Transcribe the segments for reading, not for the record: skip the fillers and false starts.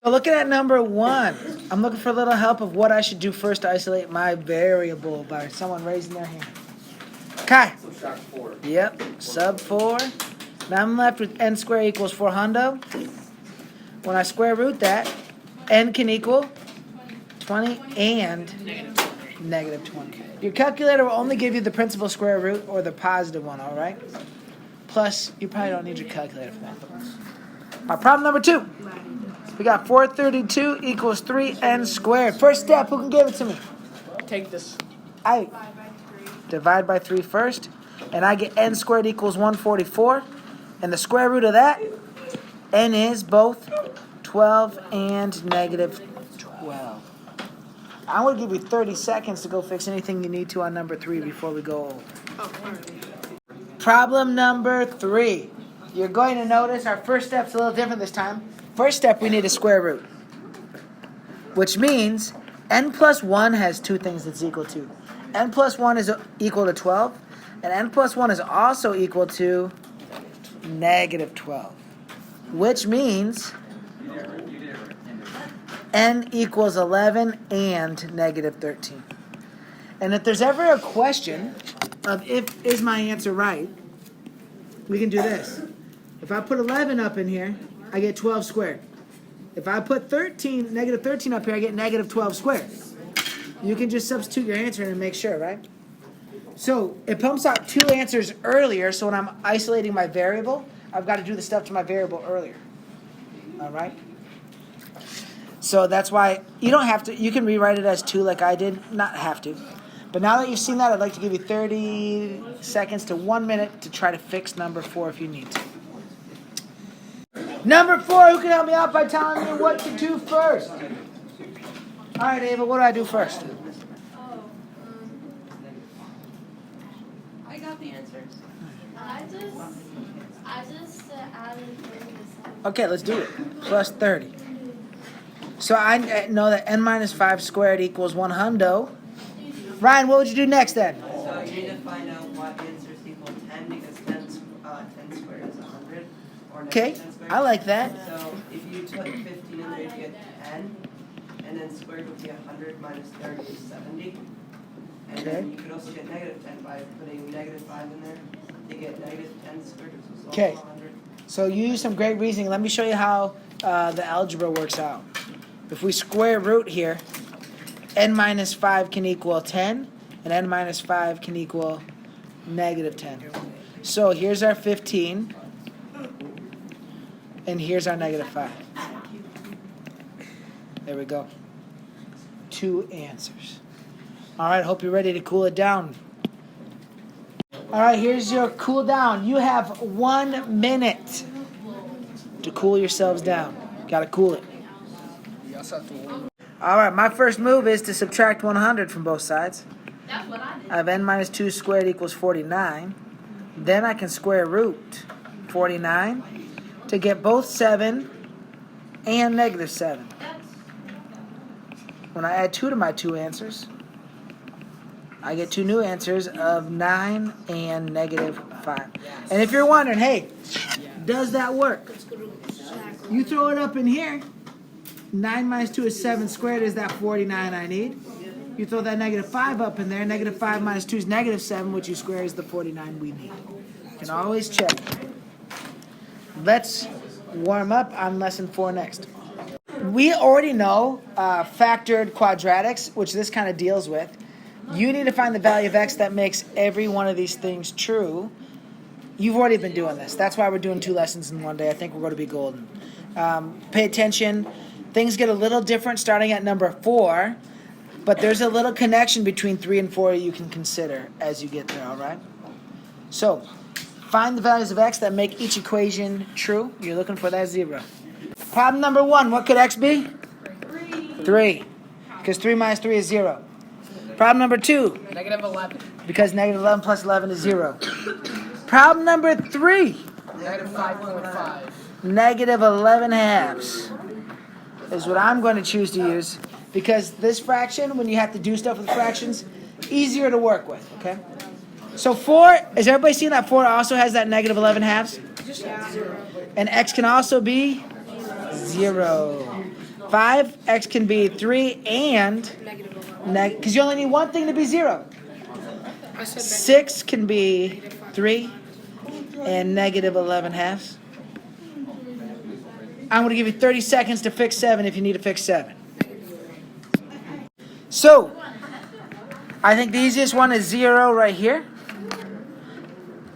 Looking at number 1, I'm looking for a little help of what I should do first to isolate my variable by someone raising their hand. Okay. Subtract 4. Yep, sub 4. Now I'm left with n squared equals 400. When I square root that, n can equal 20 and negative 20. Your calculator will only give you the principal square root or the positive one, all right? Plus, you probably don't need your calculator for that. All right, problem number 2. We got 432 equals 3n squared. First step, who can give it to me? Take this. I divide by 3 first, and I get n squared equals 144. And the square root of that, n is both 12 and negative 12. I'm going to give you 30 seconds to go fix anything you need to on number 3 before we go over. Problem number 3. You're going to notice our first step's a little different this time. First step, we need a square root, which means n plus 1 has 2 things it's equal to. N plus 1 is equal to 12, and n plus 1 is also equal to negative 12, which means n equals 11 and negative 13. And if there's ever a question of is my answer right, we can do this. If I put 11 up in here, I get 12 squared. If I put negative 13 up here, I get negative 12 squared. You can just substitute your answer in and make sure, right? So it pumps out 2 answers earlier, so when I'm isolating my variable, I've got to do the stuff to my variable earlier. All right? So that's why you don't have to, you can rewrite it as 2 like I did, not have to. But now that you've seen that, I'd like to give you 30 seconds to 1 minute to try to fix number 4 if you need to. Number 4, who can help me out by telling me what to do first? All right, Ava, what do I do first? I got the answers. I just added 30. Okay, let's do it. Plus 30. So I know that n minus 5 squared equals 100. Ryan, what would you do next then? So you need to find out what answers equal 10 because 10 squared is 100. Okay, 10 squared. I like that. So if you put 15 in there, you get 10. And then squared would be 100 minus 30 is 70. And then you could also get negative 10 by putting negative 5 in there. You get negative 10 squared, which is also 100. So you use some great reasoning. Let me show you how the algebra works out. If we square root here, n minus 5 can equal 10, and n minus 5 can equal negative 10. So here's our 15, and here's our negative 5. There we go. 2 answers. All right, hope you're ready to cool it down. All right, here's your cool down. You have 1 minute to cool yourselves down. Got to cool it. All right, my first move is to subtract 100 from both sides. That's what I did. I have n minus 2 squared equals 49. Then I can square root 49 to get both 7 and negative 7. When I add 2 to my 2 answers, I get 2 new answers of 9 and negative 5. And if you're wondering, hey, does that work? You throw it up in here. 9 minus 2 is 7 squared is that 49 I need. You throw that negative 5 up in there. Negative 5 minus 2 is negative 7, which you square is the 49 we need. You can always check. Let's warm up on lesson 4 next. We already know factored quadratics, which this kind of deals with. You need to find the value of x that makes every one of these things true. You've already been doing this. That's why we're doing 2 lessons in one day. I think we're going to be golden. Pay attention. Things get a little different starting at number 4, but there's a little connection between 3 and 4 you can consider as you get there, all right? So, find the values of x that make each equation true. You're looking for that 0. Problem number 1, what could x be? 3. Because 3 minus 3 is 0. Problem number 2. Negative 11. Because negative 11 plus 11 is 0. Problem number 3. Negative 5.5. Negative 11 halves is what I'm going to choose to use because this fraction, when you have to do stuff with fractions, easier to work with, okay? So 4, is everybody seeing that 4 also has that negative 11 halves? And x can also be 0. 5, x can be 3 and because you only need one thing to be 0. I said 6 can be 3 and negative 11 halves. I'm going to give you 30 seconds to fix 7 if you need to fix 7. So, I think the easiest one is 0 right here.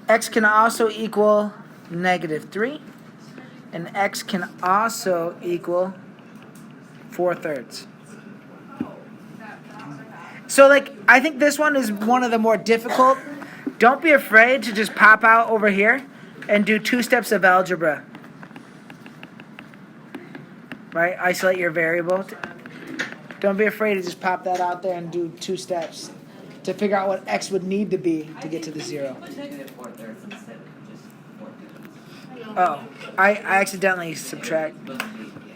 X can also equal negative 3. And x can also equal 4/3. So, like, I think this one is one of the more difficult. Don't be afraid to just pop out over here and do 2 steps of algebra. Right? Isolate your variable. Don't be afraid to just pop that out there and do 2 steps to figure out what x would need to be to get to the 0. Negative 4/3 instead of just 4/3. Oh, I accidentally subtract.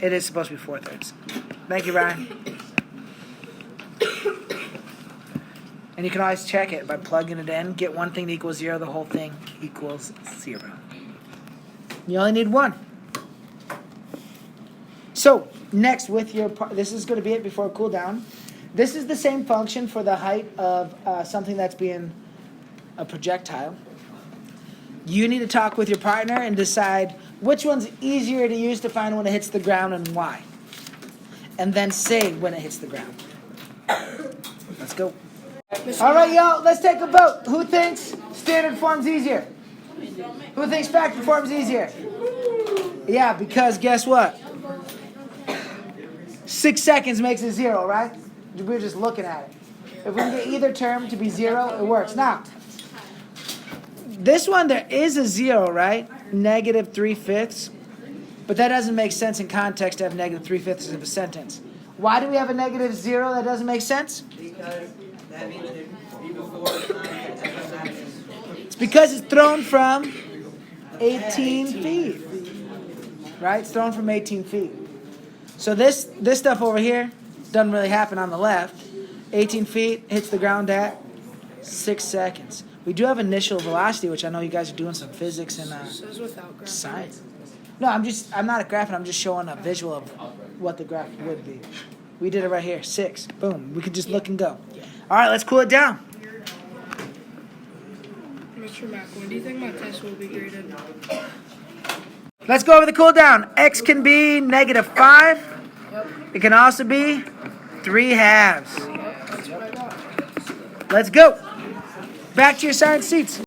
It is supposed to be 4/3. Thank you, Ryan. And you can always check it by plugging it in. Get one thing to equal 0, the whole thing equals 0. You only need one. So, next with your, this is going to be it before cool down. This is the same function for the height of something that's being a projectile. You need to talk with your partner and decide which one's easier to use to find when it hits the ground and why. And then say when it hits the ground. Let's go. All right, y'all, let's take a vote. Who thinks standard form's easier? Who thinks factor form's easier? Yeah, because guess what? 6 seconds makes it 0, right? We're just looking at it. If we can get either term to be 0, it works. Now, this one, there is a 0, right? Negative 3/5. But that doesn't make sense in context to have negative 3/5 of a sentence. Why do we have a negative 0 that doesn't make sense? Because that means that before time, It's because it's thrown from 18 feet. Right? It's thrown from 18 feet. So this stuff over here doesn't really happen on the left. 18 feet hits the ground at 6 seconds. We do have initial velocity, which I know you guys are doing some physics and says without graph. science. No, I'm not graphing. I'm just showing a visual of what the graph would be. We did it right here. 6. Boom. We could just look and go. All right, let's cool it down. Mr. Mack, when do you think my test will be graded? Let's go over the cool down. X can be negative 5. It can also be 3 halves. That's what I got. Let's go. Back to your assigned seats.